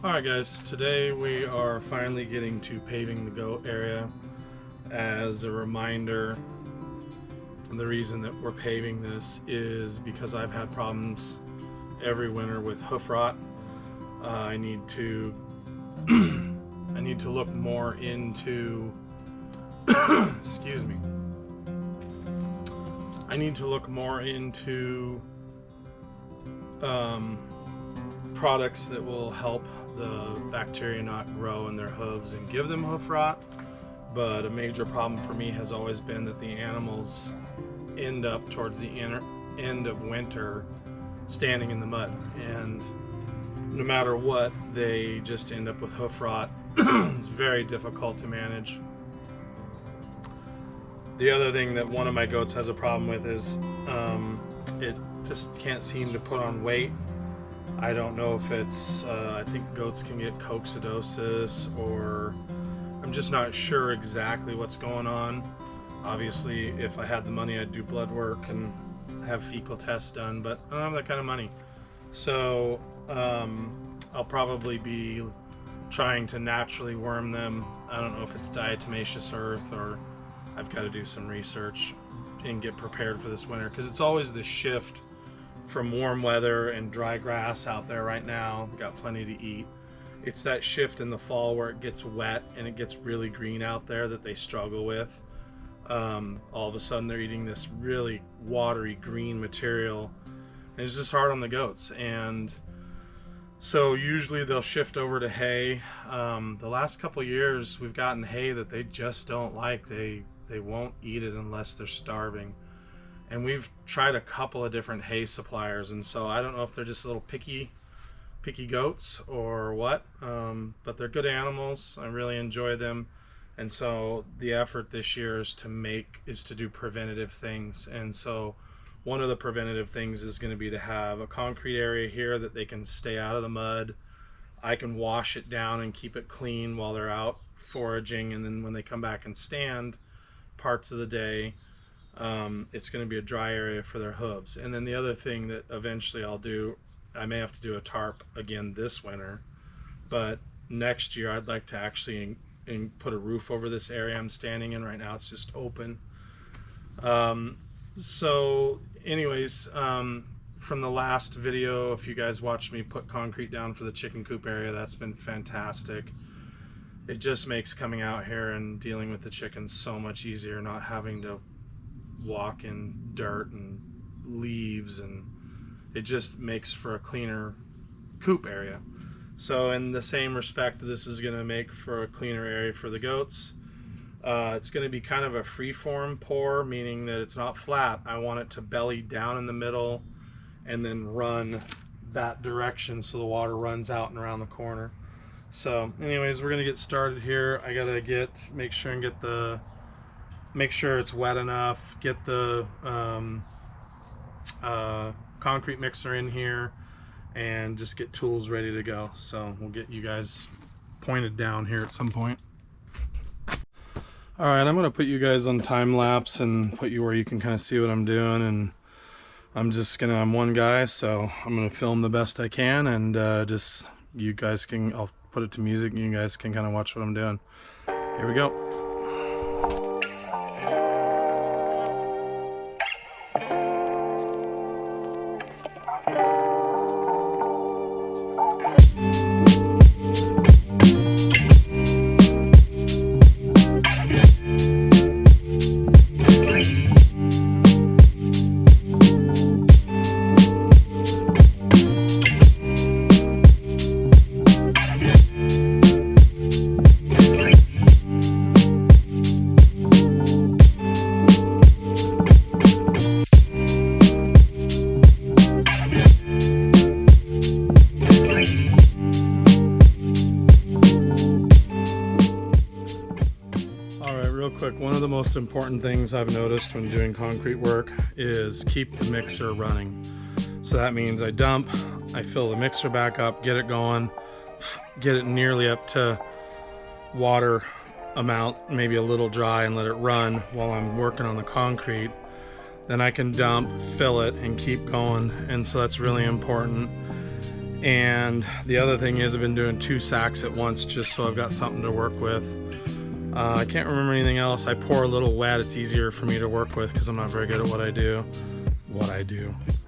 Alright guys, today we are finally getting to paving the goat area. As a reminder, the reason that we're paving this is because I've had problems every winter with hoof rot. I need to look more into excuse me. I need to look more into products that will help the bacteria not grow in their hooves and give them hoof rot. But a major problem for me has always been that the animals end up towards the end of winter standing in the mud, and no matter what, they just end up with hoof rot. It's very difficult to manage. The other thing that one of my goats has a problem with is it just can't seem to put on weight. I don't know if it's, I think goats can get coccidosis, or I'm just not sure exactly what's going on. Obviously, if I had the money, I'd do blood work and have fecal tests done, but I don't have that kind of money. So I'll probably be trying to naturally worm them. I don't know if it's diatomaceous earth, or I've got to do some research and get prepared for this winter, because it's always the shift from warm weather and dry grass out there right now. Got plenty to eat. It's that shift in the fall where it gets wet and it gets really green out there that they struggle with. All of a sudden they're eating this really watery green material, and it's just hard on the goats. And so usually they'll shift over to hay. The last couple years we've gotten hay that they just don't like. They won't eat it unless they're starving. And we've tried a couple of different hay suppliers, and so I don't know if they're just little picky goats or what, but they're good animals. I really enjoy them, and so the effort this year is to do preventative things. And so one of the preventative things is going to be to have a concrete area here that they can stay out of the mud. I can wash it down and keep it clean while they're out foraging, and then when they come back and stand parts of the day, it's going to be a dry area for their hooves. And then the other thing that eventually I'll do, I may have to do a tarp again this winter, but next year I'd like to actually put a roof over this area I'm standing in right now. It's just open. So anyways, from the last video, if you guys watched me put concrete down for the chicken coop area, that's been fantastic. It just makes coming out here and dealing with the chickens so much easier, not having to walk in dirt and leaves, and it just makes for a cleaner coop area. So in the same respect, this is going to make for a cleaner area for the goats. It's going to be kind of a free-form pour, meaning that it's not flat. I want it to belly down in the middle and then run that direction so the water runs out and around the corner. So anyways, we're going to get started here. I got to make sure it's wet enough, get the concrete mixer in here, and just get tools ready to go. So we'll get you guys pointed down here at some point. Alright, I'm going to put you guys on time lapse and put you where you can kind of see what I'm doing. And I'm one guy, so I'm going to film the best I can, and I'll put it to music and you guys can kind of watch what I'm doing. Here we go. Quick, one of the most important things I've noticed when doing concrete work is keep the mixer running. So that means I dump, I fill the mixer back up, get it going, get it nearly up to water amount, maybe a little dry, and let it run while I'm working on the concrete. Then I can dump, fill it, and keep going. And so that's really important. And the other thing is I've been doing 2 sacks at once just so I've got something to work with. I can't remember anything else. I pour a little wet. It's easier for me to work with because I'm not very good at what I do.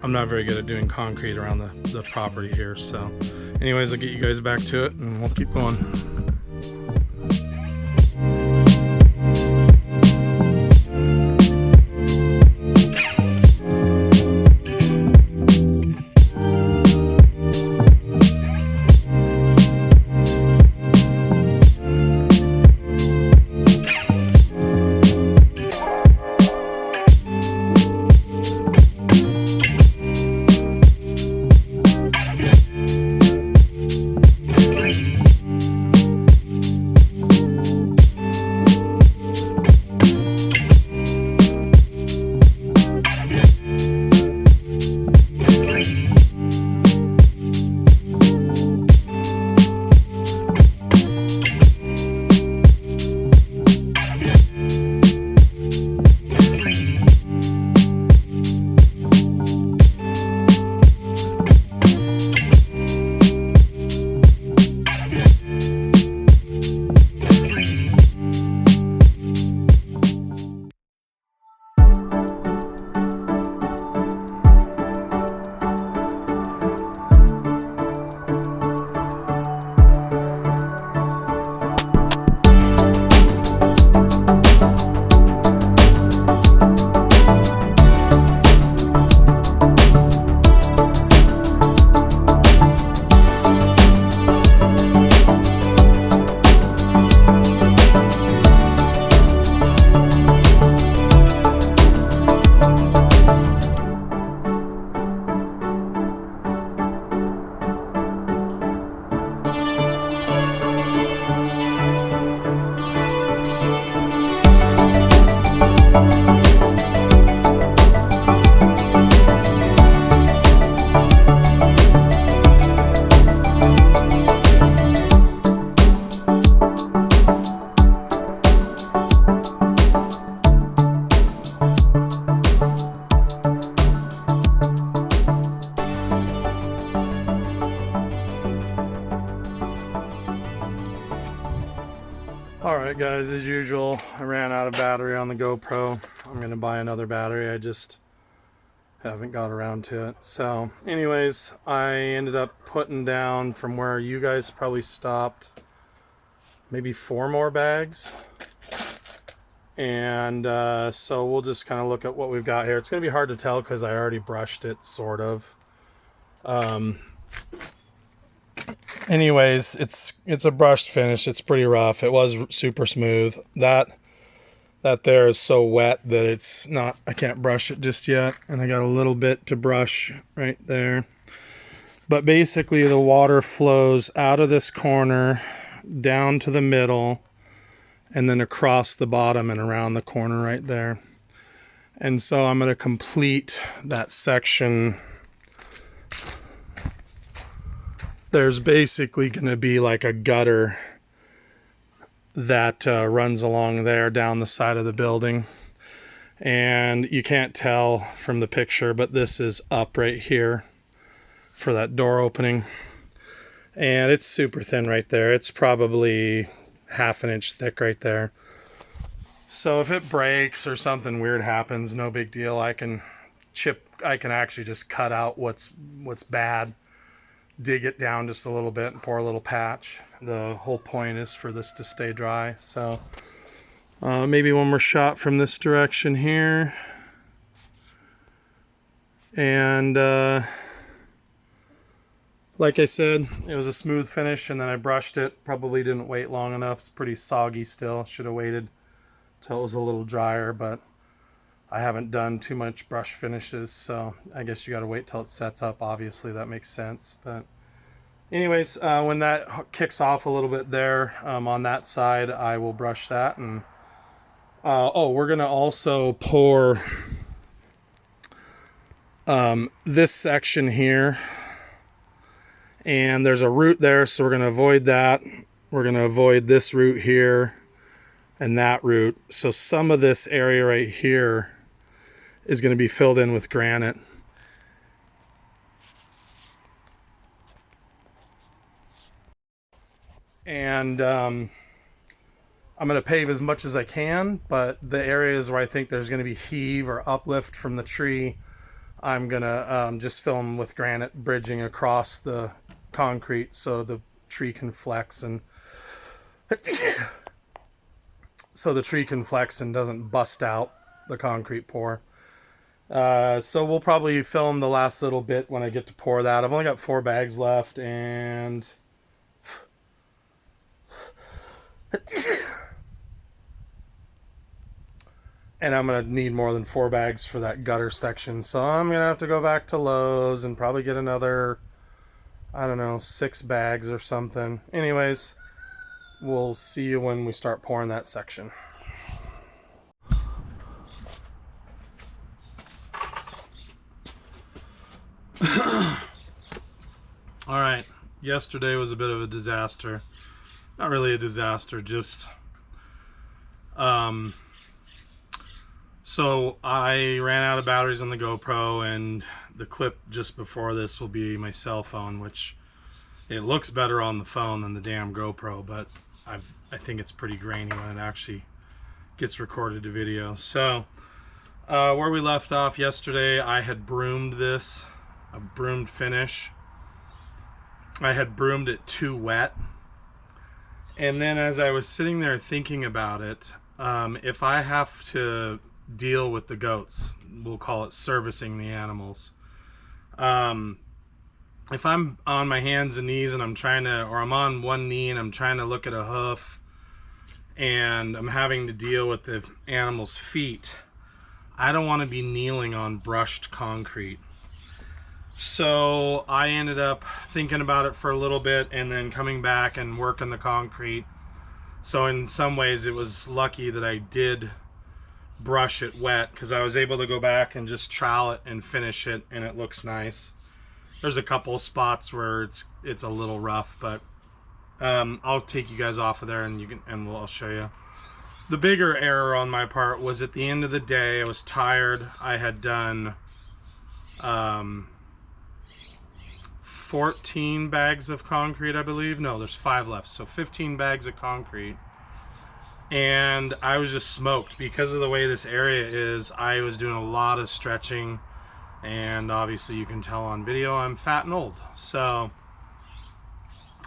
I'm not very good at doing concrete around the property here. So anyways, I'll get you guys back to it and we'll keep going. Alright guys, as usual, I ran out of battery on the GoPro. I'm going to buy another battery. I just haven't got around to it. So anyways, I ended up putting down from where you guys probably stopped maybe 4 more bags. And so we'll just kind of look at what we've got here. It's going to be hard to tell because I already brushed it, sort of. Anyways, it's a brushed finish. It's pretty rough. It was super smooth. That there is so wet that it's not, I can't brush it just yet. And I got a little bit to brush right there. But basically the water flows out of this corner down to the middle and then across the bottom and around the corner right there. And so I'm going to complete that section. There's basically going to be like a gutter that runs along there down the side of the building. And you can't tell from the picture, but this is up right here for that door opening. And it's super thin right there. It's probably 1/2 inch thick right there. So if it breaks or something weird happens, no big deal. I can actually just cut out what's bad, dig it down just a little bit and pour a little patch. The whole point is for this to stay dry. So maybe one more shot from this direction here. And like I said, it was a smooth finish and then I brushed it. Probably didn't wait long enough. It's pretty soggy still. Should have waited till it was a little drier, but I haven't done too much brush finishes, so I guess you got to wait till it sets up. Obviously, that makes sense. But anyways, when that kicks off a little bit there on that side, I will brush that. And oh, we're gonna also pour this section here, and there's a root there, so we're gonna avoid that. We're gonna avoid this root here and that root. So some of this area right here is going to be filled in with granite. And I'm going to pave as much as I can, but the areas where I think there's going to be heave or uplift from the tree, I'm going to just fill them with granite bridging across the concrete so the tree can flex and doesn't bust out the concrete pour. So we'll probably film the last little bit when I get to pour that. I've only got 4 bags left, and I'm going to need more than 4 bags for that gutter section. So I'm going to have to go back to Lowe's and probably get another, I don't know, 6 bags or something. Anyways, we'll see you when we start pouring that section. All right, yesterday was a bit of a disaster. Not really a disaster, just so I ran out of batteries on the GoPro, and the clip just before this will be my cell phone, which it looks better on the phone than the damn GoPro, but I think it's pretty grainy when it actually gets recorded to video. So where we left off yesterday, I had broomed this, a broomed finish. I had broomed it too wet, and then as I was sitting there thinking about it, if I have to deal with the goats, we'll call it servicing the animals, if I'm on my hands and knees and I'm trying to, or I'm on one knee and I'm trying to look at a hoof and I'm having to deal with the animal's feet, I don't want to be kneeling on brushed concrete. So I ended up thinking about it for a little bit and then coming back and working the concrete. So in some ways it was lucky that I did brush it wet, because I was able to go back and just trowel it and finish it, and it looks nice. There's a couple spots where it's a little rough, but I'll take you guys off of there and I'll show you. The bigger error on my part was at the end of the day, I was tired. I had done 14 bags of concrete, I believe. No, there's 5 left, so 15 bags of concrete. And I was just smoked because of the way this area is. I was doing a lot of stretching, and obviously you can tell on video I'm fat and old. So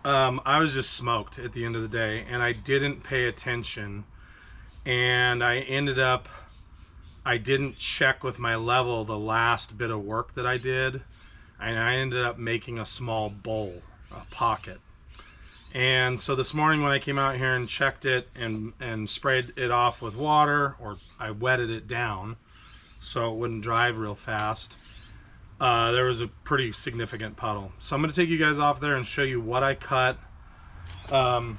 I was just smoked at the end of the day, and I didn't pay attention, and I didn't check with my level the last bit of work that I did, and I ended up making a small bowl, a pocket. And so this morning when I came out here and checked it and sprayed it off with water, or I wetted it down so it wouldn't dry real fast, there was a pretty significant puddle. So I'm going to take you guys off there and show you what I cut, and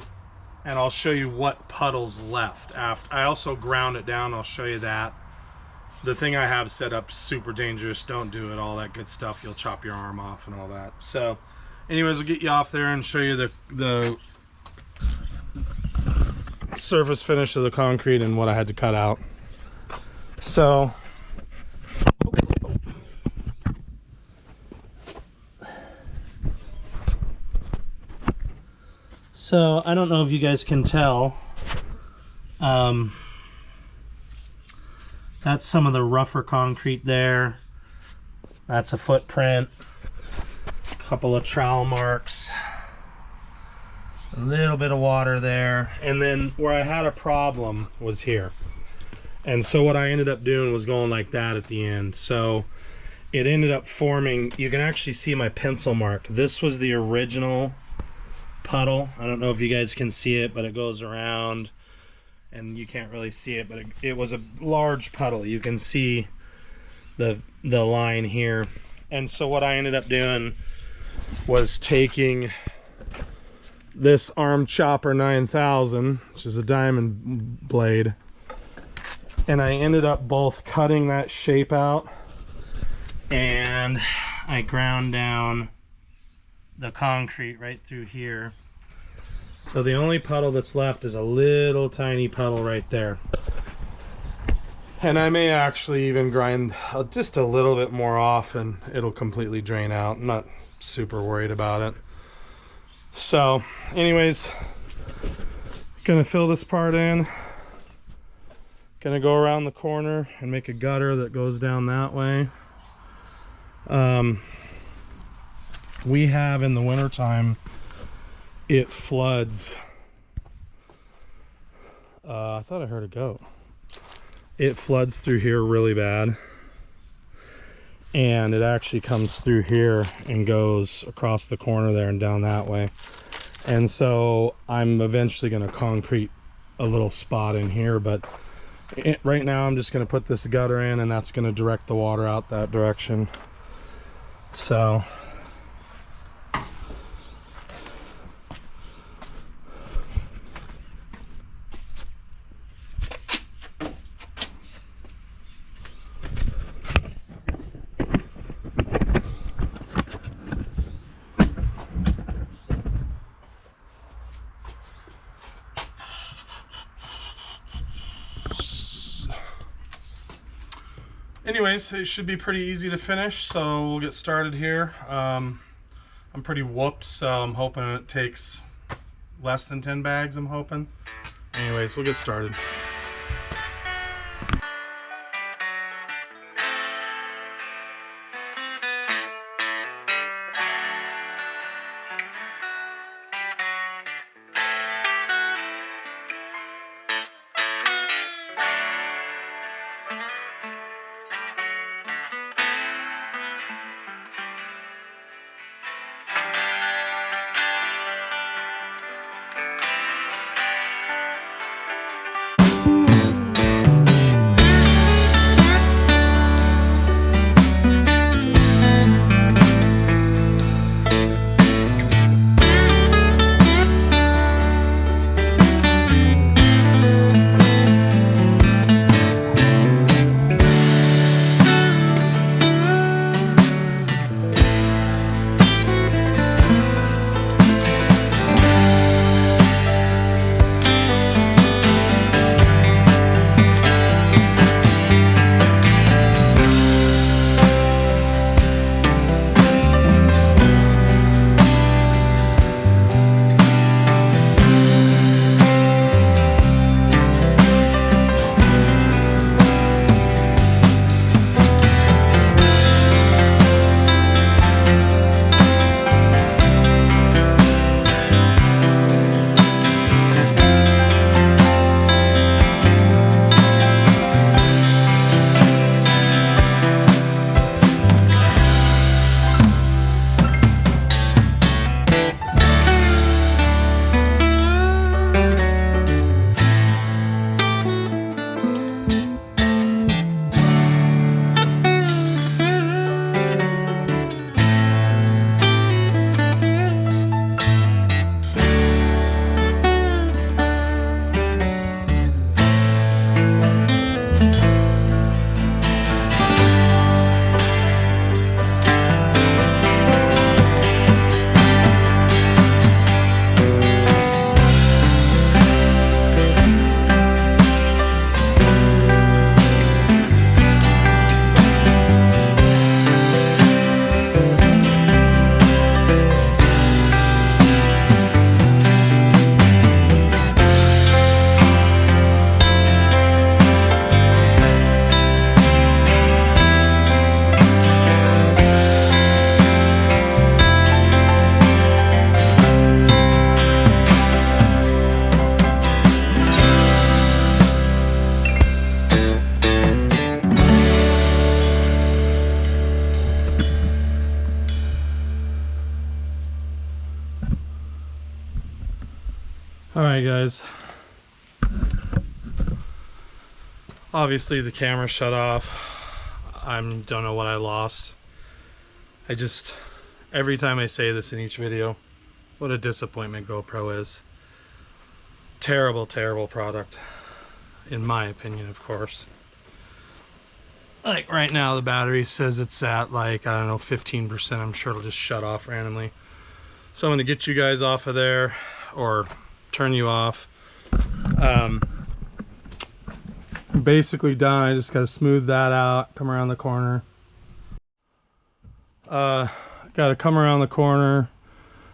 I'll show you what puddles left after. I also ground it down. I'll show you that. The thing I have set up, super dangerous. Don't do it, all that good stuff. You'll chop your arm off and all that. So anyways, we'll get you off there and show you the surface finish of the concrete and what I had to cut out. So I don't know if you guys can tell, that's some of the rougher concrete there. That's a footprint, a couple of trowel marks, a little bit of water there, and then where I had a problem was here. And so what I ended up doing was going like that at the end. So it ended up forming, you can actually see my pencil mark. This was the original puddle. I don't know if you guys can see it, but it goes around and you can't really see it, but it was a large puddle. You can see the line here. And so what I ended up doing was taking this Arm Chopper 9000, which is a diamond blade, and I ended up both cutting that shape out, and I ground down the concrete right through here. So the only puddle that's left is a little tiny puddle right there. And I may actually even grind just a little bit more off and it'll completely drain out. I'm not super worried about it. So anyways, Gonna fill this part in. Gonna go around the corner and make a gutter that goes down that way. We have in the wintertime, it floods. I thought I heard a goat. It floods through here really bad. And it actually comes through here and goes across the corner there and down that way. And so I'm eventually gonna concrete a little spot in here, but right now I'm just gonna put this gutter in, and that's gonna direct the water out that direction. So anyways, it should be pretty easy to finish, so we'll get started here. I'm pretty whooped, so I'm hoping it takes less than 10 bags, I'm hoping. Anyways, we'll get started. Alright guys, obviously the camera shut off. I don't know what I lost. Every time I say this in each video, what a disappointment GoPro is. Terrible, terrible product, in my opinion, of course. Like right now the battery says it's at like, I don't know, 15%. I'm sure it'll just shut off randomly. So I'm gonna get you guys off of there, or turn you off. Basically done. I just gotta smooth that out, come around the corner. Gotta come around the corner.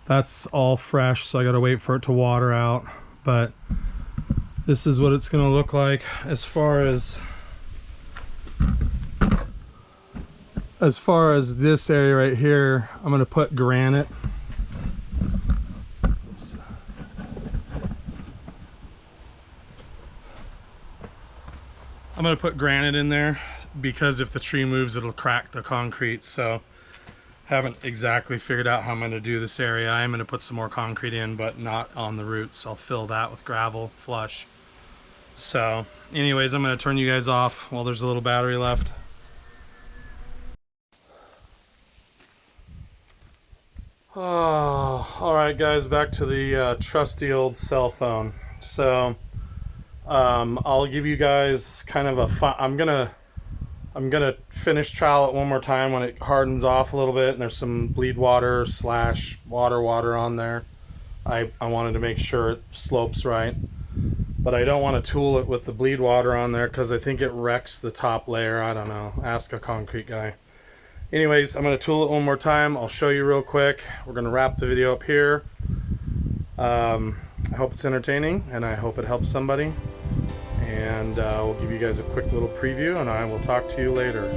That's all fresh, so I gotta wait for it to water out. But this is what it's going to look like. As far as this area right here, I'm going to put granite. Oops. I'm going to put granite in there because if the tree moves, it'll crack the concrete. So haven't exactly figured out how I'm going to do this area. I am going to put some more concrete in, but not on the roots. I'll fill that with gravel flush. So anyways, I'm going to turn you guys off while there's a little battery left. Oh, all right guys, back to the trusty old cell phone. So I'll give you guys kind of a I'm gonna finish trowel it one more time when it hardens off a little bit and there's some bleed water / water on there. I wanted to make sure it slopes right, but I don't want to tool it with the bleed water on there because I think it wrecks the top layer. I don't know, ask a concrete guy. Anyways, I'm going to tool it one more time. I'll show you real quick. We're going to wrap the video up here. I hope it's entertaining and I hope it helps somebody. And we'll give you guys a quick little preview and I will talk to you later.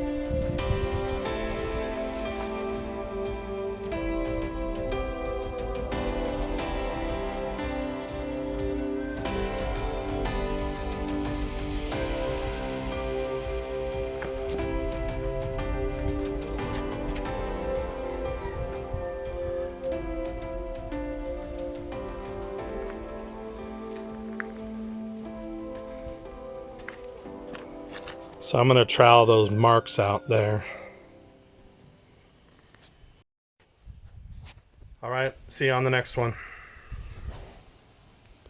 So I'm going to trowel those marks out there. All right, see you on the next one.